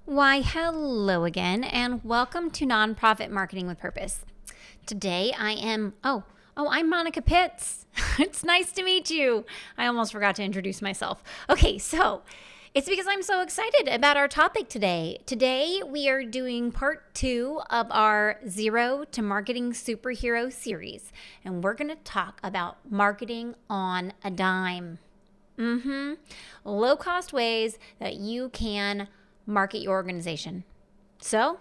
Why, hello again, and welcome to Nonprofit Marketing with Purpose. Today I'm Monica Pitts. It's nice to meet you. I almost forgot to introduce myself. Okay, so it's because I'm so excited about our topic today. Today, we are doing part 2 of our Zero to Marketing Superhero series, and we're going to talk about marketing on a dime. Low-cost ways that you can market your organization. So,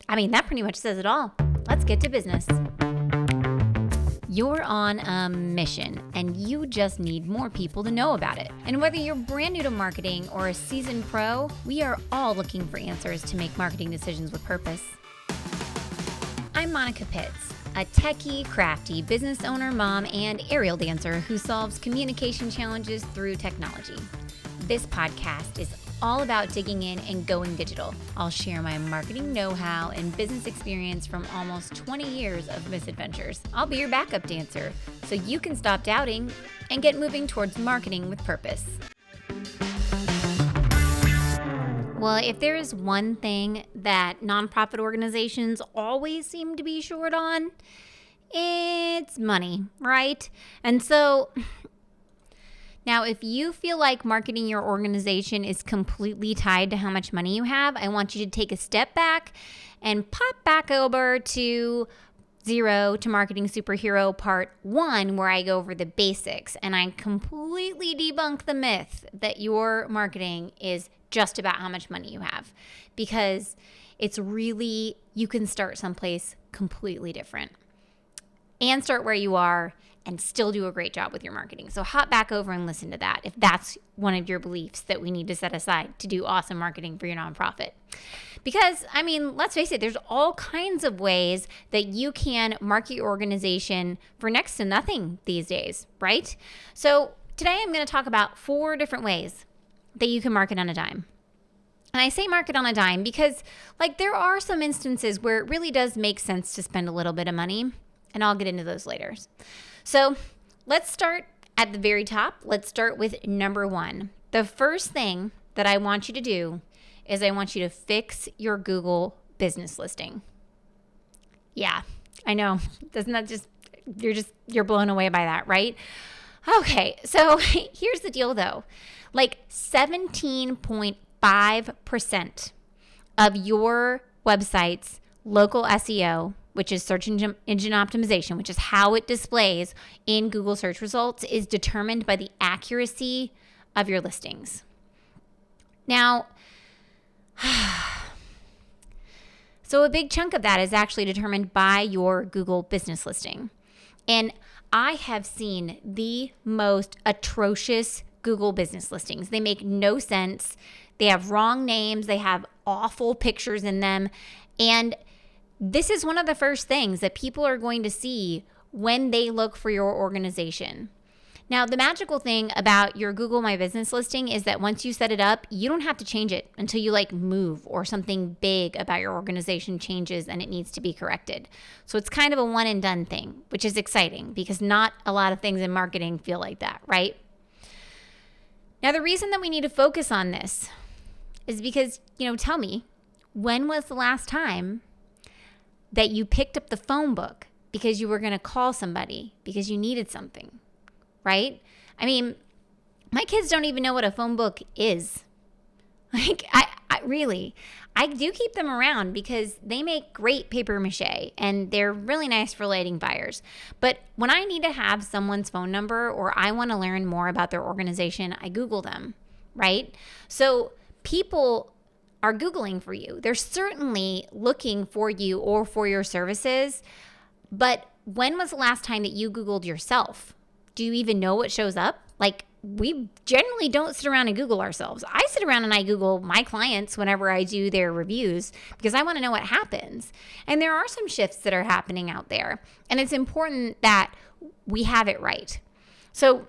that pretty much says it all. Let's get to business. You're on a mission and you just need more people to know about it. And whether you're brand new to marketing or a seasoned pro, we are all looking for answers to make marketing decisions with purpose. I'm Monica Pitts, a techie, crafty business owner, mom, and aerial dancer who solves communication challenges through technology. This podcast is all about digging in and going digital. I'll share my marketing know-how and business experience from almost 20 years of misadventures. I'll be your backup dancer so you can stop doubting and get moving towards marketing with purpose. Well, if there is one thing that nonprofit organizations always seem to be short on, it's money, right? And so now, if you feel like marketing your organization is completely tied to how much money you have, I want you to take a step back and pop back over to Zero to Marketing Superhero Part 1, where I go over the basics and I completely debunk the myth that your marketing is just about how much money you have, because it's really, you can start someplace completely different and start where you are and still do a great job with your marketing. So hop back over and listen to that if that's one of your beliefs that we need to set aside to do awesome marketing for your nonprofit. Because, let's face it, there's all kinds of ways that you can market your organization for next to nothing these days, right? So today I'm going to talk about 4 different ways that you can market on a dime. And I say market on a dime because, there are some instances where it really does make sense to spend a little bit of money, and I'll get into those later. So let's start at the very top. Let's start with number 1. The first thing that I want you to do is I want you to fix your Google business listing. Yeah, I know. Doesn't that you're blown away by that, right? Okay, so here's the deal though. 17.5% of your website's local SEO, which is search engine optimization, which is how it displays in Google search results, is determined by the accuracy of your listings. Now, so a big chunk of that is actually determined by your Google business listing. And I have seen the most atrocious Google business listings. They make no sense. They have wrong names. They have awful pictures in them. And this is one of the first things that people are going to see when they look for your organization. Now, the magical thing about your Google My Business listing is that once you set it up, you don't have to change it until you move or something big about your organization changes and it needs to be corrected. So it's kind of a one and done thing, which is exciting because not a lot of things in marketing feel like that, right? Now, the reason that we need to focus on this is because, tell me, when was the last time that you picked up the phone book because you were going to call somebody because you needed something, right? My kids don't even know what a phone book is. I do keep them around because they make great paper mache and they're really nice for lighting fires. But when I need to have someone's phone number or I want to learn more about their organization, I Google them, right? So people are Googling for you. They're certainly looking for you or for your services. But when was the last time that you Googled yourself? Do you even know what shows up? We generally don't sit around and Google ourselves. I sit around and I Google my clients whenever I do their reviews because I want to know what happens. And there are some shifts that are happening out there. And it's important that we have it right. So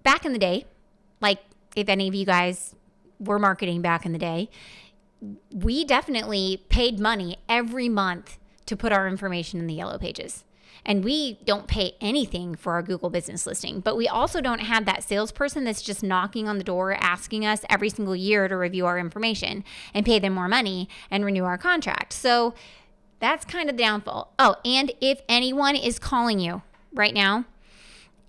back in the day, if any of you guys were marketing back in the day, we definitely paid money every month to put our information in the yellow pages. And we don't pay anything for our Google business listing, but we also don't have that salesperson that's just knocking on the door asking us every single year to review our information and pay them more money and renew our contract. So that's kind of the downfall. Oh, and if anyone is calling you right now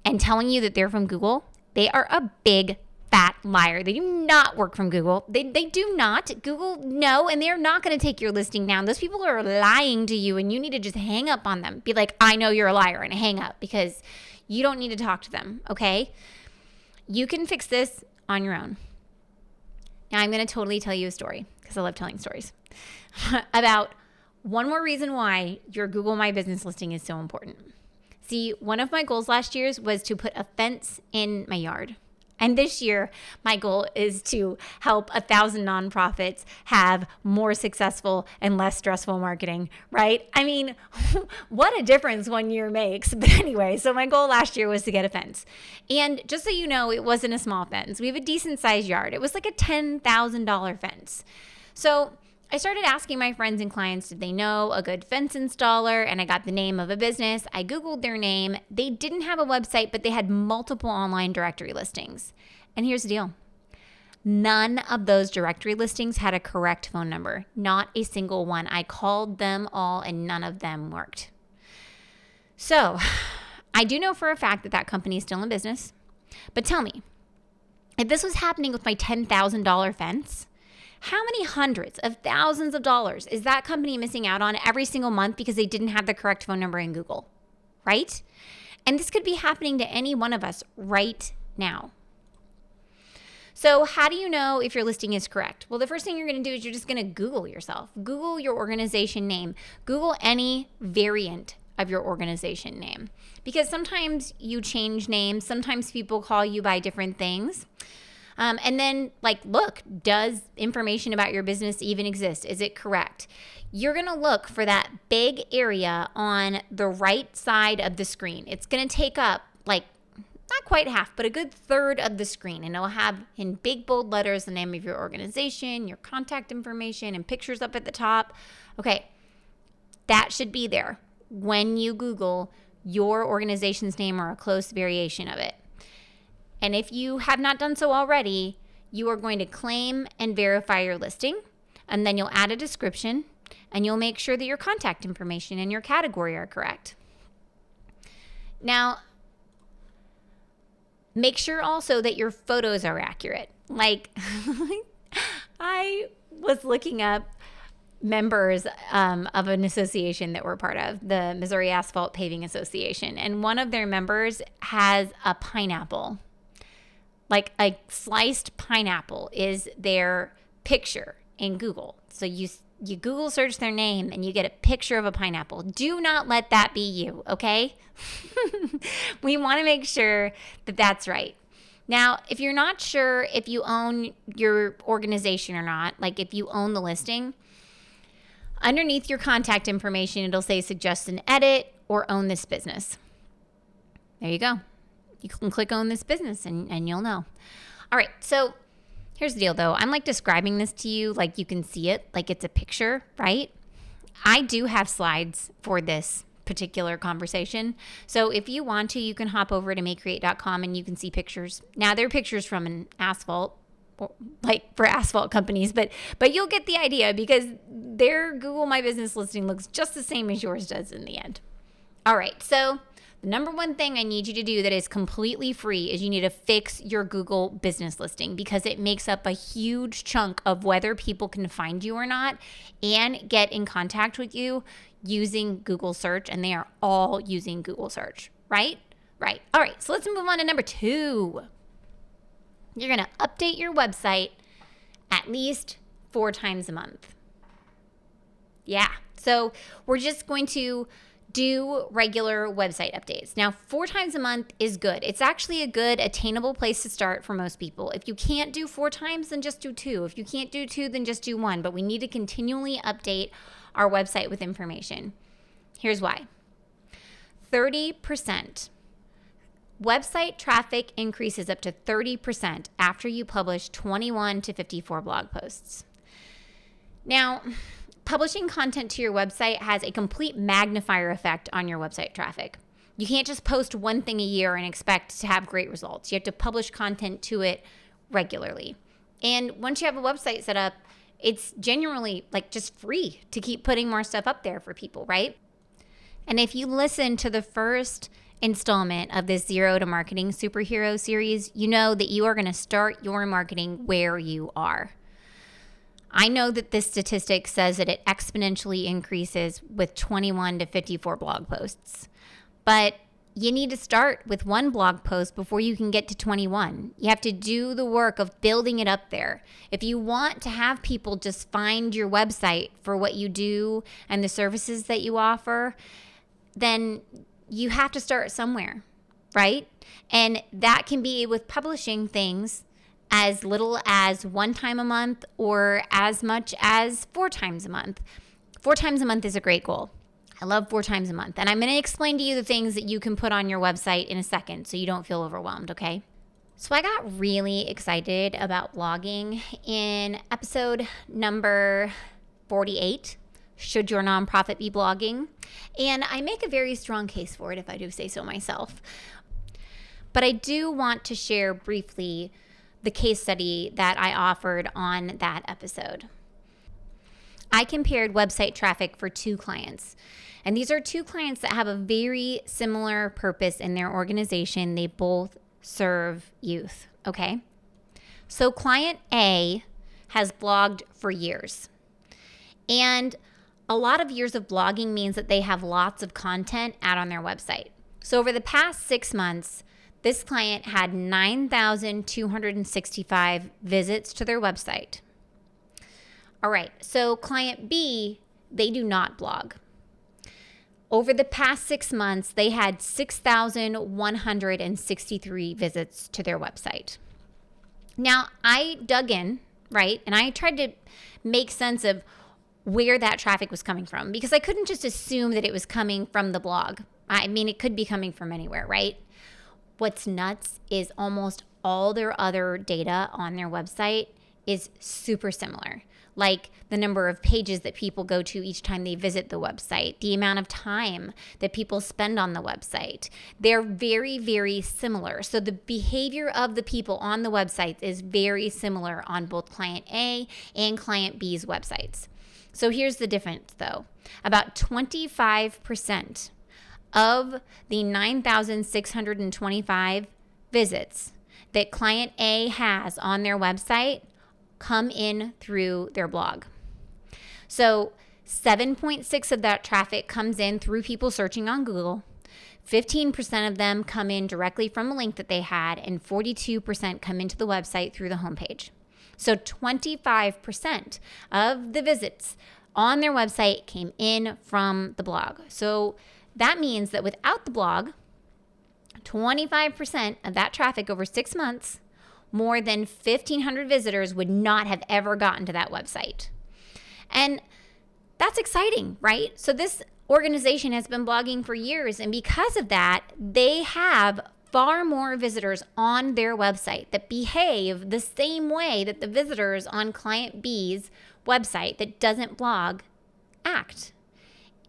and telling you that they're from Google, they are a big fat liar. They do not work from Google. They do not. Google, no, and they're not going to take your listing down. Those people are lying to you, and you need to just hang up on them. Be like, I know you're a liar, and hang up, because you don't need to talk to them, okay? You can fix this on your own. Now, I'm going to totally tell you a story, because I love telling stories, about one more reason why your Google My Business listing is so important. See, one of my goals last year was to put a fence in my yard. And this year, my goal is to help 1,000 nonprofits have more successful and less stressful marketing, right? I mean, what a difference 1 year makes. But anyway, so my goal last year was to get a fence. And just so you know, it wasn't a small fence. We have a decent sized yard. It was like a $10,000 fence. So I started asking my friends and clients, did they know a good fence installer? And I got the name of a business. I Googled their name. They didn't have a website, but they had multiple online directory listings. And here's the deal. None of those directory listings had a correct phone number. Not a single one. I called them all and none of them worked. So I do know for a fact that that company is still in business. But tell me, if this was happening with my $10,000 fence, how many hundreds of thousands of dollars is that company missing out on every single month because they didn't have the correct phone number in Google, right? And this could be happening to any one of us right now. So how do you know if your listing is correct? Well, the first thing you're going to do is you're just going to Google yourself. Google your organization name. Google any variant of your organization name. Because sometimes you change names. Sometimes people call you by different things. And then, look, does information about your business even exist? Is it correct? You're going to look for that big area on the right side of the screen. It's going to take up, not quite half, but a good third of the screen. And it'll have in big, bold letters the name of your organization, your contact information, and pictures up at the top. Okay, that should be there when you Google your organization's name or a close variation of it. And if you have not done so already, you are going to claim and verify your listing, and then you'll add a description, and you'll make sure that your contact information and your category are correct. Now, make sure also that your photos are accurate. I was looking up members of an association that we're part of, the Missouri Asphalt Paving Association, and one of their members has a pineapple. Like a sliced pineapple is their picture in Google. So you Google search their name and you get a picture of a pineapple. Do not let that be you, okay? We want to make sure that that's right. Now, if you're not sure if you own your organization or not, if you own the listing, underneath your contact information, it'll say suggest an edit or own this business. There you go. You can click own this business and you'll know. All right, so here's the deal though. I'm describing this to you like you can see it, like it's a picture, right? I do have slides for this particular conversation. So if you want to, you can hop over to makecreate.com and you can see pictures. Now they're pictures from an asphalt, for asphalt companies, but you'll get the idea because their Google My Business listing looks just the same as yours does in the end. All right, so the number one thing I need you to do that is completely free is you need to fix your Google business listing because it makes up a huge chunk of whether people can find you or not and get in contact with you using Google search. And they are all using Google search, right? Right. All right. So let's move on to number 2. You're going to update your website at least 4 times a month. Yeah. So we're just going to do regular website updates. Now, 4 times a month is good. It's actually a good attainable place to start for most people. If you can't do 4 times, then just do 2. If you can't do 2, then just do 1. But we need to continually update our website with information. Here's why. 30%. Website traffic increases up to 30% after you publish 21 to 54 blog posts. Now, publishing content to your website has a complete magnifier effect on your website traffic. You can't just post one thing a year and expect to have great results. You have to publish content to it regularly. And once you have a website set up, it's genuinely like just free to keep putting more stuff up there for people, right? And if you listen to the first installment of this Zero to Marketing Superhero series, you know that you are going to start your marketing where you are. I know that this statistic says that it exponentially increases with 21 to 54 blog posts, but you need to start with one blog post before you can get to 21. You have to do the work of building it up there. If you want to have people just find your website for what you do and the services that you offer, then you have to start somewhere, right? And that can be with publishing things as little as 1 time a month or as much as 4 times a month. 4 times a month is a great goal. I love 4 times a month. And I'm going to explain to you the things that you can put on your website in a second so you don't feel overwhelmed, okay? So I got really excited about blogging in episode number 48, Should Your Nonprofit Be Blogging? And I make a very strong case for it, if I do say so myself. But I do want to share briefly the case study that I offered on that episode. I compared website traffic for 2 clients. And these are 2 clients that have a very similar purpose in their organization. They both serve youth, okay? So client A has blogged for years. And a lot of years of blogging means that they have lots of content out on their website. So over the past 6 months, this client had 9,265 visits to their website. All right, so client B, they do not blog. Over the past 6 months, they had 6,163 visits to their website. Now, I dug in, right, and I tried to make sense of where that traffic was coming from because I couldn't just assume that it was coming from the blog. I mean, it could be coming from anywhere, right? What's nuts is almost all their other data on their website is super similar. Like the number of pages that people go to each time they visit the website, the amount of time that people spend on the website. They're very, very similar. So the behavior of the people on the website is very similar on both client A and client B's websites. So here's the difference though. About 25% of the 9,625 visits that client A has on their website come in through their blog. So 7.6 of that traffic comes in through people searching on Google. 15% of them come in directly from a link that they had, and 42% come into the website through the homepage. So 25% of the visits on their website came in from the blog. So that means that without the blog, 25% of that traffic over 6 months, more than 1,500 visitors would not have ever gotten to that website. And that's exciting, right? So this organization has been blogging for years, and because of that, they have far more visitors on their website that behave the same way that the visitors on client B's website that doesn't blog act.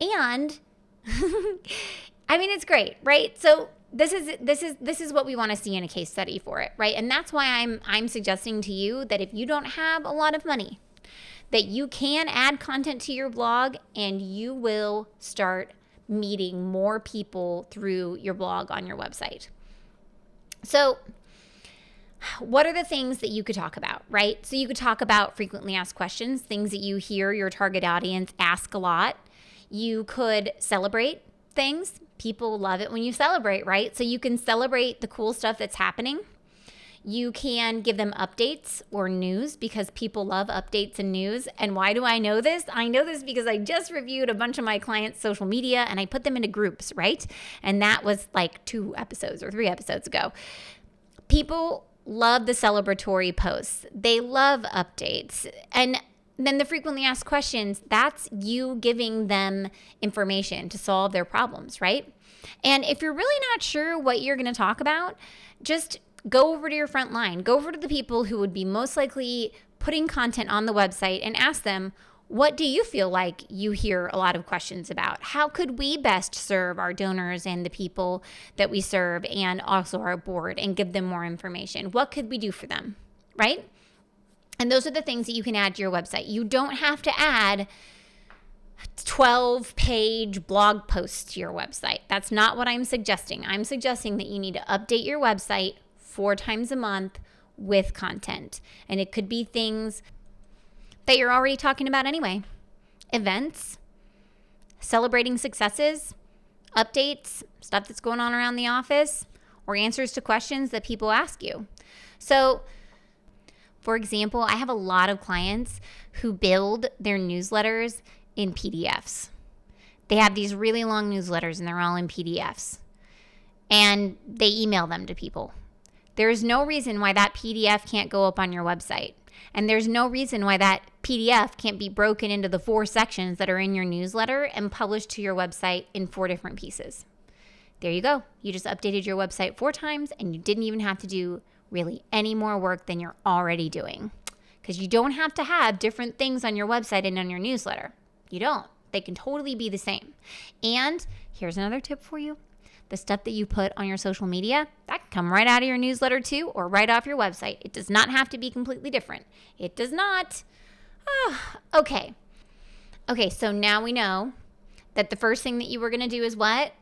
And I mean, it's great, right? So this is what we want to see in a case study for it, right? And that's why I'm suggesting to you that if you don't have a lot of money, that you can add content to your blog and you will start meeting more people through your blog on your website. So what are the things that you could talk about, right? So you could talk about frequently asked questions, things that you hear your target audience ask a lot. You could celebrate things. People love it when you celebrate, right? So you can celebrate the cool stuff that's happening. You can give them updates or news because people love updates and news. And why do I know this? I know this because I just reviewed a bunch of my clients' social media and I put them into groups, right? And that was like 2 episodes or 3 episodes ago. People love the celebratory posts. They love updates. And then the frequently asked questions, that's you giving them information to solve their problems, right? And if you're really not sure what you're going to talk about, just go over to your front line. Go over to the people who would be most likely putting content on the website and ask them, What do you feel like you hear a lot of questions about? How could we best serve our donors and the people that we serve and also our board and give them more information? What could we do for them, right? And those are the things that you can add to your website. You don't have to add 12-page blog posts to your website. That's not what I'm suggesting. I'm suggesting that you need to update your website 4 times a month with content. And it could be things that you're already talking about anyway. Events, celebrating successes, updates, stuff that's going on around the office, or answers to questions that people ask you. So, for example, I have a lot of clients who build their newsletters in PDFs. They have these really long newsletters and they're all in PDFs. And they email them to people. There's no reason why that PDF can't go up on your website. And there's no reason why that PDF can't be broken into the 4 sections that are in your newsletter and published to your website in 4 different pieces. There you go. You just updated your website 4 times and you didn't even have to do really any more work than you're already doing. Because you don't have to have different things on your website and on your newsletter. You don't. They can totally be the same. And here's another tip for you. The stuff that you put on your social media, that can come right out of your newsletter too, or right off your website. It does not have to be completely different. It does not. Okay. Okay, so now we know that the first thing that you were going to do is what?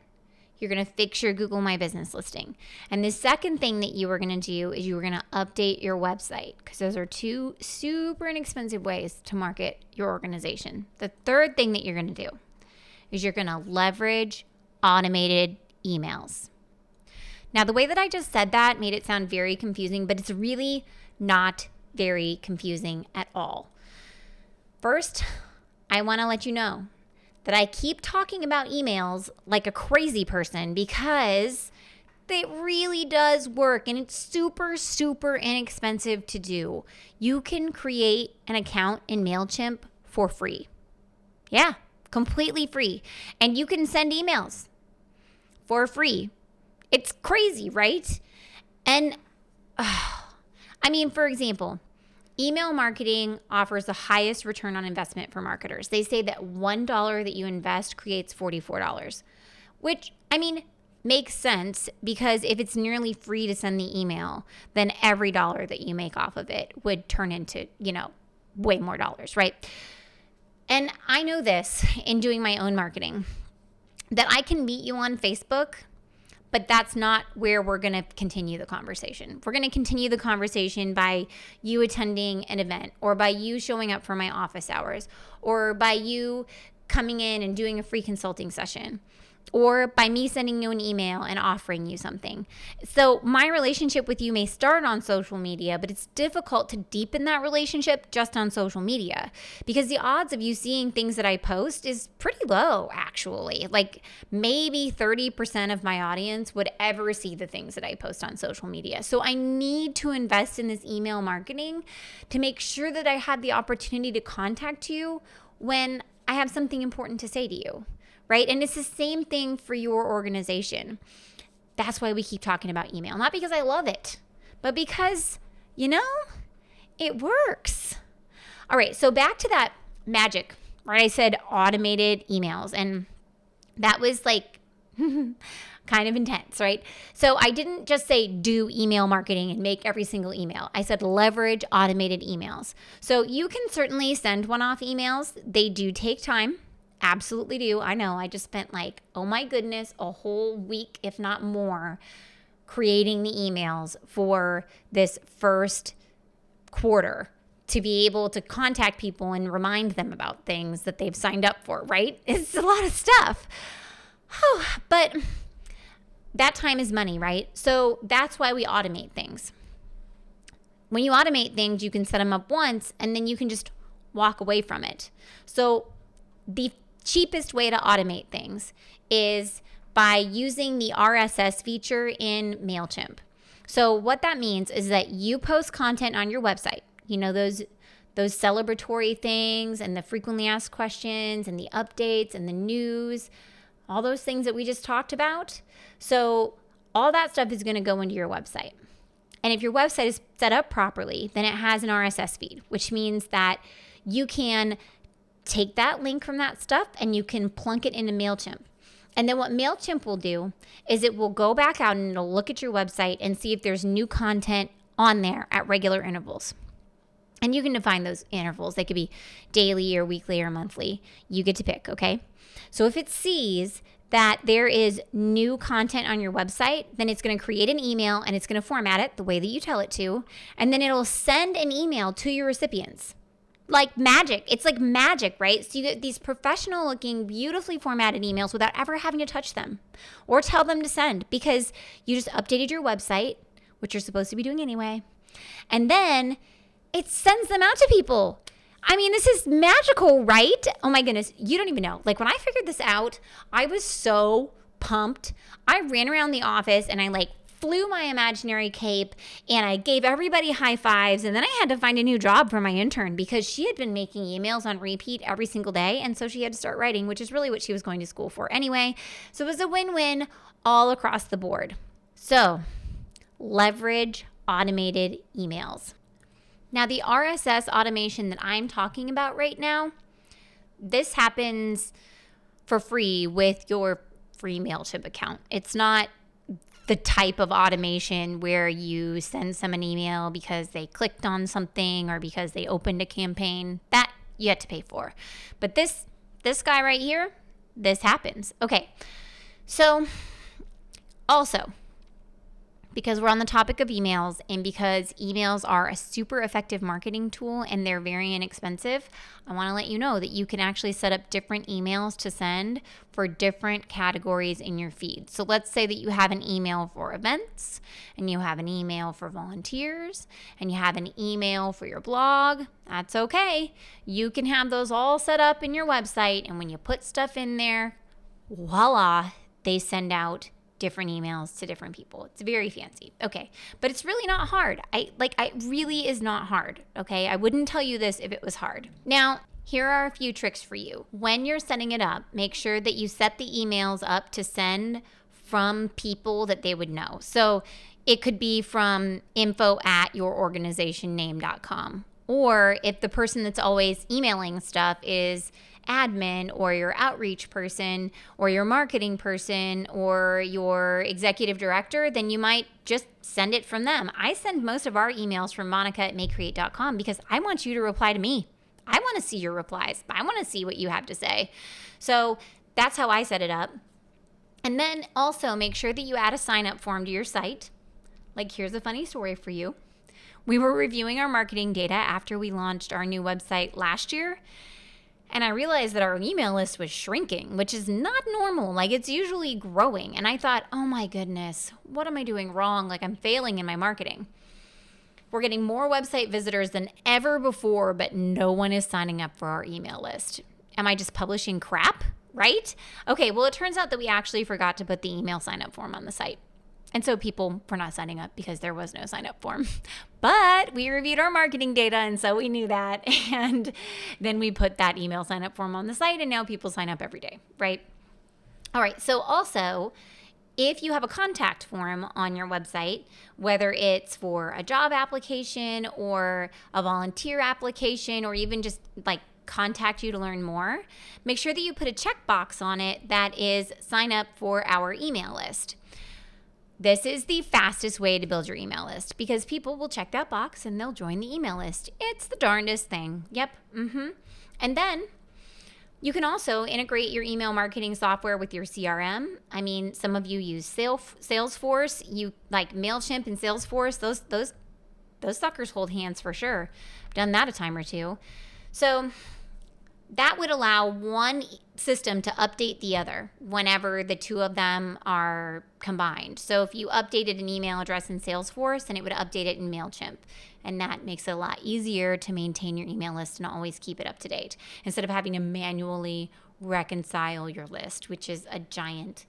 You're going to fix your Google My Business listing. And the second thing that you were going to do is you were going to update your website, because those are 2 super inexpensive ways to market your organization. The third thing that you're going to do is you're going to leverage automated emails. Now, the way that I just said that made it sound very confusing, but it's really not very confusing at all. First, I want to let you know that I keep talking about emails like a crazy person because it really does work and it's super, super inexpensive to do. You can create an account in MailChimp for free. Yeah, completely free. And you can send emails for free. It's crazy, right? And for example, email marketing offers the highest return on investment for marketers. They say that $1 that you invest creates $44, which, makes sense, because if it's nearly free to send the email, then every dollar that you make off of it would turn into, way more dollars, right? And I know this in doing my own marketing, that I can meet you on Facebook, but that's not where we're going to continue the conversation. We're going to continue the conversation by you attending an event, or by you showing up for my office hours, or by you coming in and doing a free consulting session, or by me sending you an email and offering you something. So my relationship with you may start on social media, but it's difficult to deepen that relationship just on social media, because the odds of you seeing things that I post is pretty low, actually. Like maybe 30% of my audience would ever see the things that I post on social media. So I need to invest in this email marketing to make sure that I have the opportunity to contact you when I have something important to say to you. Right? And it's the same thing for your organization. That's why we keep talking about email. Not because I love it, but because, it works. All right, so back to that magic, right? I said automated emails, and that was like kind of intense, right? So I didn't just say do email marketing and make every single email. I said leverage automated emails. So you can certainly send one-off emails. They do take time. Absolutely do. I know. I just spent oh my goodness, a whole week, if not more, creating the emails for this first quarter to be able to contact people and remind them about things that they've signed up for, right? It's a lot of stuff. But that time is money, right? So that's why we automate things. When you automate things, you can set them up once and then you can just walk away from it. So the cheapest way to automate things is by using the RSS feature in MailChimp. So what that means is that you post content on your website, those celebratory things and the frequently asked questions and the updates and the news, all those things that we just talked about. So all that stuff is going to go into your website. And if your website is set up properly, then it has an RSS feed, which means that you can take that link from that stuff and you can plunk it into MailChimp. And then what MailChimp will do is it will go back out and it'll look at your website and see if there's new content on there at regular intervals. And you can define those intervals. They could be daily or weekly or monthly. You get to pick, okay? So if it sees that there is new content on your website, then it's going to create an email and it's going to format it the way that you tell it to. And then it'll send an email to your recipients. Like magic. It's like magic, right? So you get these professional looking, beautifully formatted emails without ever having to touch them or tell them to send, because you just updated your website, which you're supposed to be doing anyway. And then it sends them out to people. I mean, this is magical, right? Oh my goodness. You don't even know. Like when I figured this out, I was so pumped. I ran around the office and I flew my imaginary cape and I gave everybody high fives. And then I had to find a new job for my intern because she had been making emails on repeat every single day. And so she had to start writing, which is really what she was going to school for anyway. So it was a win-win all across the board. So leverage automated emails. Now, the RSS automation that I'm talking about right now, this happens for free with your free MailChimp account. It's not the type of automation where you send someone an email because they clicked on something or because they opened a campaign. That you have to pay for. But this guy right here, this happens. Okay, so also, because we're on the topic of emails and because emails are a super effective marketing tool and they're very inexpensive, I want to let you know that you can actually set up different emails to send for different categories in your feed. So let's say that you have an email for events and you have an email for volunteers and you have an email for your blog. That's okay. You can have those all set up in your website, and when you put stuff in there, voila, they send out different emails to different people. It's very fancy. Okay. But it's really not hard. It really is not hard. Okay. I wouldn't tell you this if it was hard. Now, here are a few tricks for you. When you're setting it up, make sure that you set the emails up to send from people that they would know. So it could be from info@yourorganisationname.com. Or if the person that's always emailing stuff is admin or your outreach person or your marketing person or your executive director, then you might just send it from them. I send most of our emails from monica@maycreate.com because I want you to reply to me. I want to see your replies. I want to see what you have to say. So that's how I set it up. And then also make sure that you add a sign-up form to your site. Like, here's a funny story for you. We were reviewing our marketing data after we launched our new website last year, and I realized that our email list was shrinking, which is not normal. Like, it's usually growing. And I thought, oh my goodness, what am I doing wrong? Like, I'm failing in my marketing. We're getting more website visitors than ever before, but no one is signing up for our email list. Am I just publishing crap, right? Okay, well, it turns out that we actually forgot to put the email sign-up form on the site. And so people were not signing up because there was no sign-up form. But we reviewed our marketing data, and so we knew that. And then we put that email sign-up form on the site, and now people sign up every day, right? All right, so also, if you have a contact form on your website, whether it's for a job application or a volunteer application or even just contact you to learn more, make sure that you put a checkbox on it that is sign up for our email list. This is the fastest way to build your email list because people will check that box and they'll join the email list. It's the darndest thing. Yep. And then you can also integrate your email marketing software with your CRM. I mean, some of you use Salesforce. You like MailChimp and Salesforce. Those suckers hold hands for sure. I've done that a time or two. So that would allow one system to update the other whenever the two of them are combined. So if you updated an email address in Salesforce, then it would update it in MailChimp. And that makes it a lot easier to maintain your email list and always keep it up to date instead of having to manually reconcile your list, which is a giant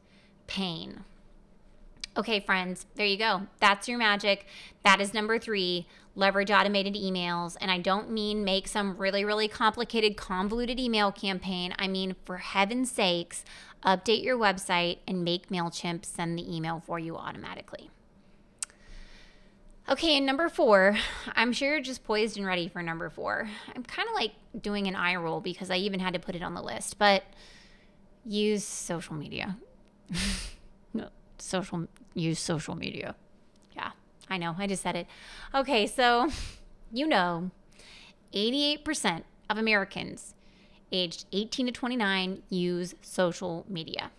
pain. Okay, friends, there you go. That's your magic. That is number 3, leverage automated emails. And I don't mean make some really, really complicated, convoluted email campaign. I mean, for heaven's sakes, update your website and make MailChimp send the email for you automatically. Okay, and number 4, I'm sure you're just poised and ready for number 4. I'm kind of like doing an eye roll because I even had to put it on the list, but use social media. No, use social media. Yeah, I know, I just said it. Okay, so 88% of Americans aged 18 to 29 use social media.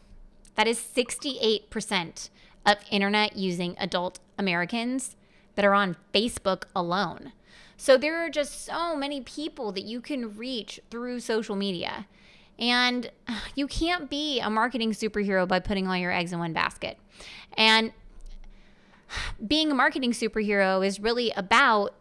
That is 68% of internet using adult Americans that are on Facebook alone. So there are just so many people that you can reach through social media. And you can't be a marketing superhero by putting all your eggs in one basket. And being a marketing superhero is really about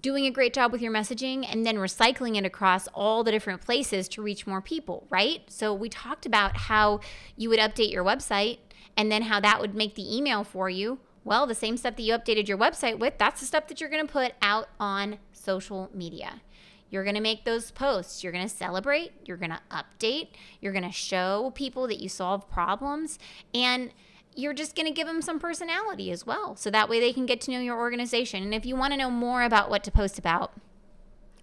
doing a great job with your messaging and then recycling it across all the different places to reach more people, right? So we talked about how you would update your website and then how that would make the email for you. Well, the same stuff that you updated your website with, that's the stuff that you're going to put out on social media. You're going to make those posts. You're going to celebrate. You're going to update. You're going to show people that you solve problems. And you're just going to give them some personality as well. So that way they can get to know your organization. And if you want to know more about what to post about,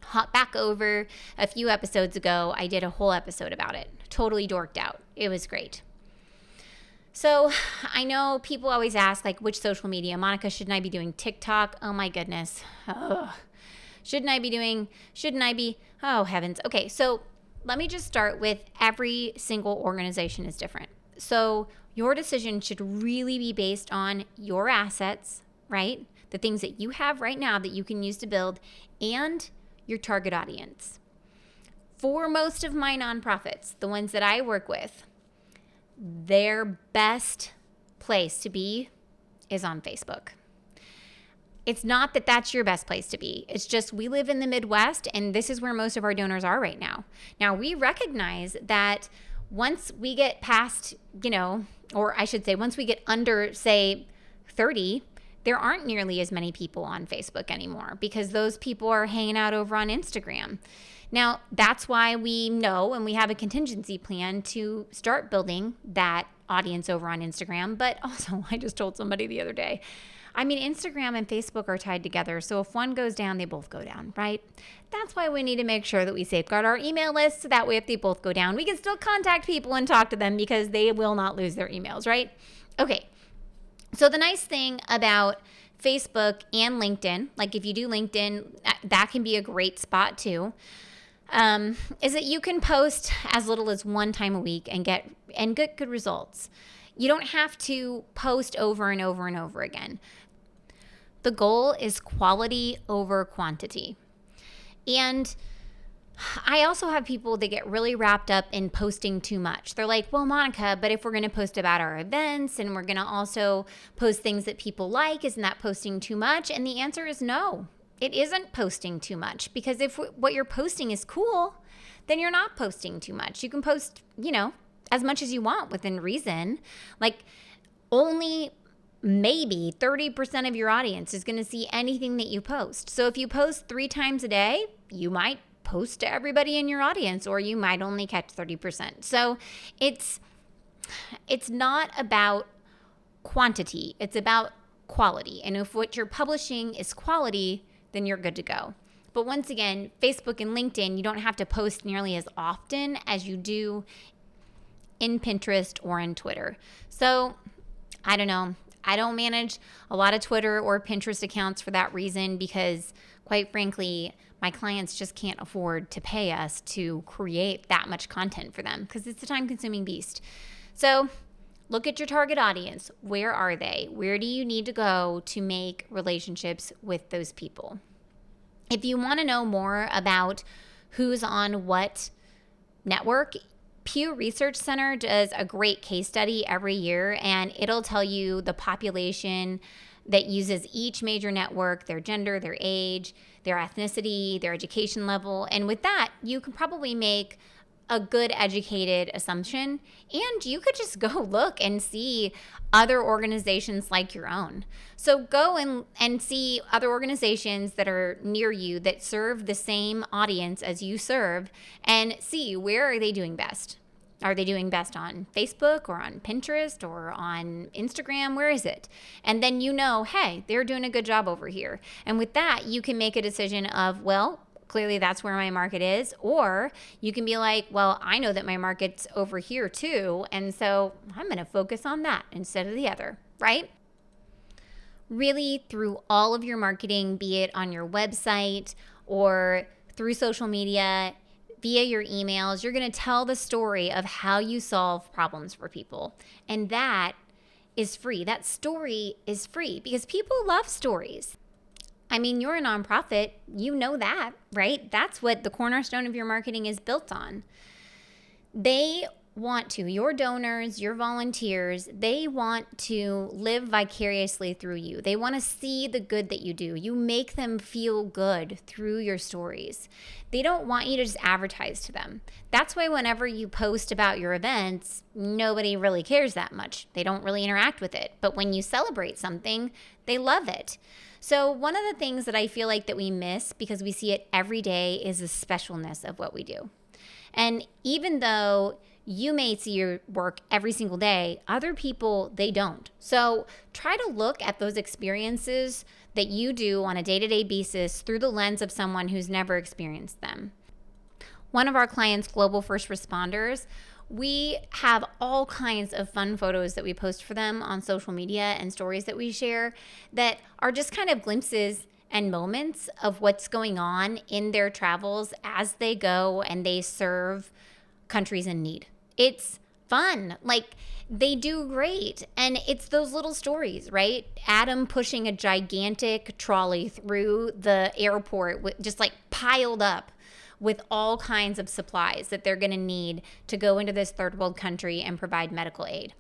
hop back over a few episodes ago. I did a whole episode about it. Totally dorked out. It was great. So I know people always ask, like, which social media? Monica, shouldn't I be doing TikTok? Oh my goodness. Ugh. Shouldn't I be? Oh heavens. Okay, so let me just start with every single organization is different. So your decision should really be based on your assets, right? The things that you have right now that you can use to build, and your target audience. For most of my nonprofits, the ones that I work with, their best place to be is on Facebook. It's not that that's your best place to be. It's just we live in the Midwest, and this is where most of our donors are right now. Now, we recognize that once we get past, or I should say, once we get under, say, 30, there aren't nearly as many people on Facebook anymore because those people are hanging out over on Instagram. Now, that's why we know and we have a contingency plan to start building that audience over on Instagram. But also, I just told somebody the other day, Instagram and Facebook are tied together. So if one goes down, they both go down, right? That's why we need to make sure that we safeguard our email list. So that way, if they both go down, we can still contact people and talk to them because they will not lose their emails, right? Okay. So the nice thing about Facebook and LinkedIn, like if you do LinkedIn, that can be a great spot too, is that you can post as little as one time a week and get good results. You don't have to post over and over and over again. The goal is quality over quantity. And I also have people that get really wrapped up in posting too much. They're like, well, Monica, but if we're going to post about our events and we're going to also post things that people like, isn't that posting too much? And the answer is no, it isn't posting too much, because if what you're posting is cool, then you're not posting too much. You can post, as much as you want within reason. Like only maybe 30% of your audience is going to see anything that you post. So if you post 3 times a day, you might post to everybody in your audience, or you might only catch 30%. So it's not about quantity, it's about quality. And if what you're publishing is quality, then you're good to go. But once again, Facebook and LinkedIn, you don't have to post nearly as often as you do in Pinterest or in Twitter. So I don't know. I don't manage a lot of Twitter or Pinterest accounts for that reason, because quite frankly, my clients just can't afford to pay us to create that much content for them, because it's a time-consuming beast. So look at your target audience. Where are they? Where do you need to go to make relationships with those people? If you want to know more about who's on what network, Pew Research Center does a great case study every year, and it'll tell you the population that uses each major network, their gender, their age, their ethnicity, their education level. And with that, you can probably make a good educated assumption, and you could just go look and see other organizations like your own. So go and see other organizations that are near you that serve the same audience as you serve, and see, where are they doing best? Are they doing best on Facebook or on Pinterest or on Instagram? Where is it? And then hey, they're doing a good job over here. And with that, you can make a decision of, well, clearly that's where my market is. Or you can be like, well, I know that my market's over here too. And so I'm going to focus on that instead of the other, right? Really, through all of your marketing, be it on your website or through social media, via your emails, you're going to tell the story of how you solve problems for people. And that is free. That story is free because people love stories. I mean, you're a nonprofit. You know that, right? That's what the cornerstone of your marketing is built on. Your donors, your volunteers, they want to live vicariously through you. They want to see the good that you do. You make them feel good through your stories. They don't want you to just advertise to them. That's why whenever you post about your events, nobody really cares that much. They don't really interact with it. But when you celebrate something, they love it. So one of the things that I feel like that we miss because we see it every day is the specialness of what we do. And even though you may see your work every single day, other people, they don't. So try to look at those experiences that you do on a day-to-day basis through the lens of someone who's never experienced them. One of our clients, Global First Responders, we have all kinds of fun photos that we post for them on social media and stories that we share that are just kind of glimpses and moments of what's going on in their travels as they go and they serve countries in need. It's fun. Like, they do great. And it's those little stories, right? Adam pushing a gigantic trolley through the airport, just like piled up with all kinds of supplies that they're going to need to go into this third world country and provide medical aid.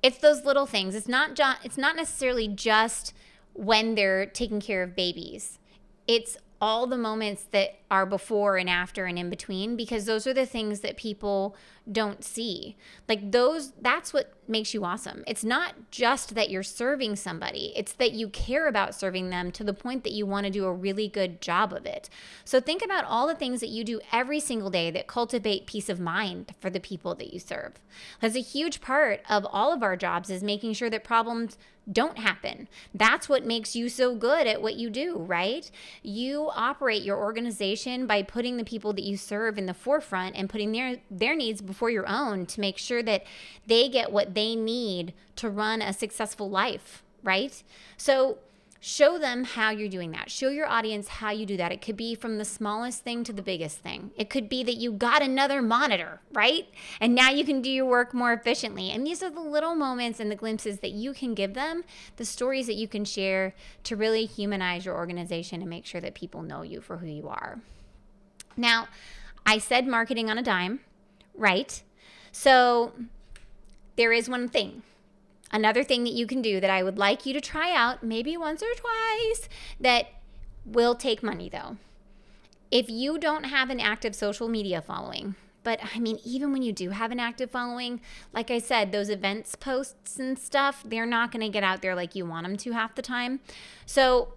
It's those little things. It's not necessarily just when they're taking care of babies. It's all the moments that are before and after and in between, because those are the things that people don't see. Like that's what makes you awesome. It's not just that you're serving somebody, it's that you care about serving them to the point that you want to do a really good job of it. So think about all the things that you do every single day that cultivate peace of mind for the people that you serve. That's a huge part of all of our jobs, is making sure that problems don't happen. That's what makes you so good at what you do, right? You operate your organization by putting the people that you serve in the forefront and putting their needs before your own to make sure that they get what they need to run a successful life, right? So show them how you're doing that. Show your audience how you do that. It could be from the smallest thing to the biggest thing. It could be that you got another monitor, right? And now you can do your work more efficiently. And these are the little moments and the glimpses that you can give them, the stories that you can share to really humanize your organization and make sure that people know you for who you are. Now, I said marketing on a dime, right? So there is one thing. Another thing that you can do that I would like you to try out, maybe once or twice, that will take money though. If you don't have an active social media following, but I mean, even when you do have an active following, like I said, those events posts and stuff, they're not going to get out there like you want them to half the time. So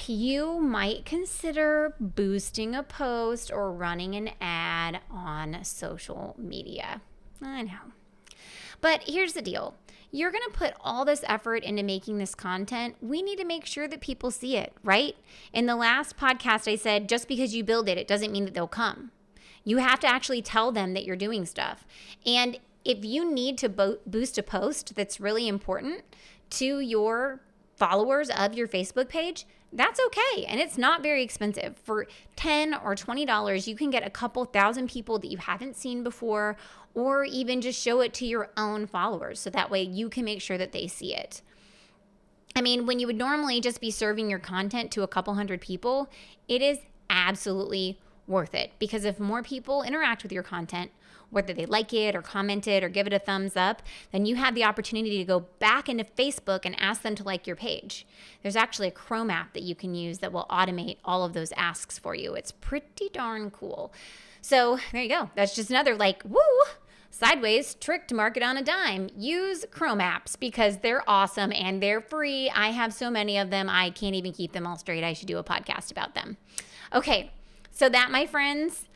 you might consider boosting a post or running an ad on social media. I know. But here's the deal. You're going to put all this effort into making this content. We need to make sure that people see it, right? In the last podcast, I said, just because you build it, it doesn't mean that they'll come. You have to actually tell them that you're doing stuff. And if you need to boost a post that's really important to your followers of your Facebook page, that's okay. And it's not very expensive. For $10 or $20, you can get a couple thousand people that you haven't seen before, or even just show it to your own followers. So that way you can make sure that they see it. I mean, when you would normally just be serving your content to a couple hundred people, it is absolutely worth it. Because if more people interact with your content, whether they like it or comment it or give it a thumbs up, then you have the opportunity to go back into Facebook and ask them to like your page. There's actually a Chrome app that you can use that will automate all of those asks for you. It's pretty darn cool. So there you go. That's just another sideways trick to market on a dime. Use Chrome apps because they're awesome and they're free. I have so many of them, I can't even keep them all straight. I should do a podcast about them. Okay, so that, my friends,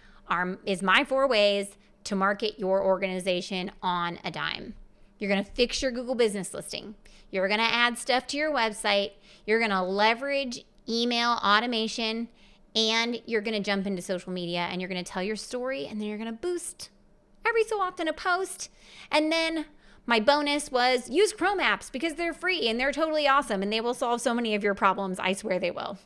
is my 4 ways to market your organization on a dime. You're going to fix your Google business listing. You're going to add stuff to your website. You're going to leverage email automation, and you're going to jump into social media and you're going to tell your story, and then you're going to boost every so often a post. And then my bonus was use Chrome apps because they're free and they're totally awesome and they will solve so many of your problems. I swear they will.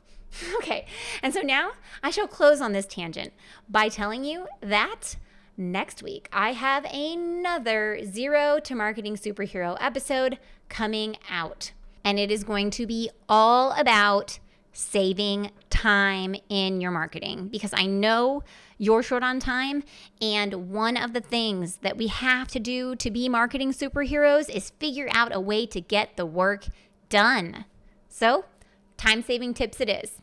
Okay. And so now I shall close on this tangent by telling you that next week I have another Zero to Marketing Superhero episode coming out. And it is going to be all about saving time in your marketing, because I know you're short on time. And one of the things that we have to do to be marketing superheroes is figure out a way to get the work done. So, time-saving tips it is.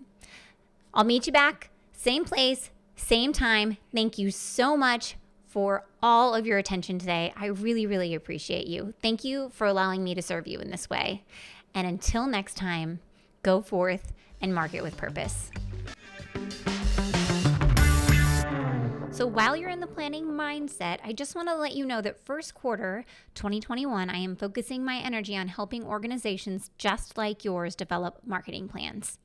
I'll meet you back, same place, same time. Thank you so much for all of your attention today. I really, really appreciate you. Thank you for allowing me to serve you in this way. And until next time, go forth and market with purpose. So while you're in the planning mindset, I just want to let you know that first quarter 2021, I am focusing my energy on helping organizations just like yours develop marketing plans.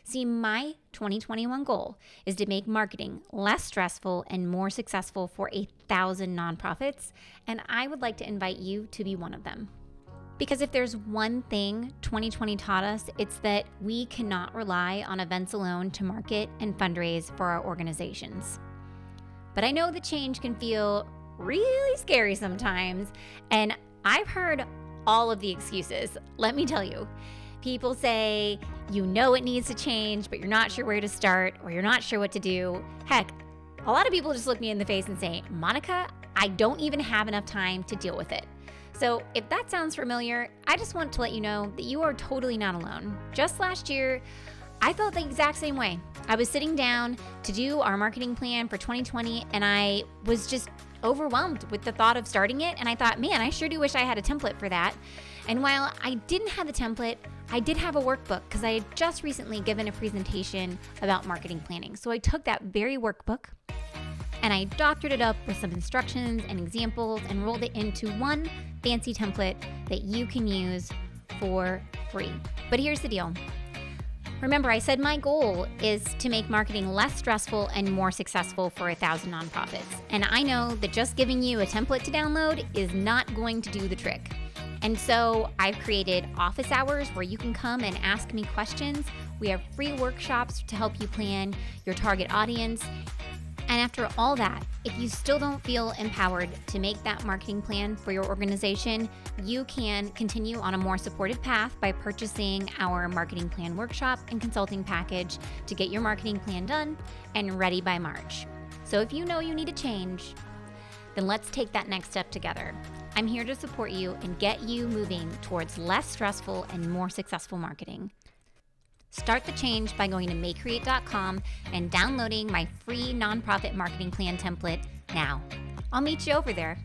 See, my 2021 goal is to make marketing less stressful and more successful for 1,000 nonprofits, and I would like to invite you to be one of them. Because if there's one thing 2020 taught us, it's that we cannot rely on events alone to market and fundraise for our organizations. But I know the change can feel really scary sometimes, and I've heard all of the excuses. Let me tell you, people say, you know it needs to change, but you're not sure where to start, or you're not sure what to do. Heck, a lot of people just look me in the face and say, Monica, I don't even have enough time to deal with it. So if that sounds familiar, I just want to let you know that you are totally not alone. Just last year, I felt the exact same way. I was sitting down to do our marketing plan for 2020, and I was just overwhelmed with the thought of starting it. And I thought, man, I sure do wish I had a template for that. And while I didn't have the template, I did have a workbook because I had just recently given a presentation about marketing planning. So I took that very workbook and I doctored it up with some instructions and examples and rolled it into one fancy template that you can use for free. But here's the deal. Remember, I said my goal is to make marketing less stressful and more successful for 1,000 nonprofits. And I know that just giving you a template to download is not going to do the trick. And so I've created office hours where you can come and ask me questions. We have free workshops to help you plan your target audience. And after all that, if you still don't feel empowered to make that marketing plan for your organization, you can continue on a more supported path by purchasing our marketing plan workshop and consulting package to get your marketing plan done and ready by March. So if you know you need a change, then let's take that next step together. I'm here to support you and get you moving towards less stressful and more successful marketing. Start the change by going to makecreate.com and downloading my free nonprofit marketing plan template now. I'll meet you over there.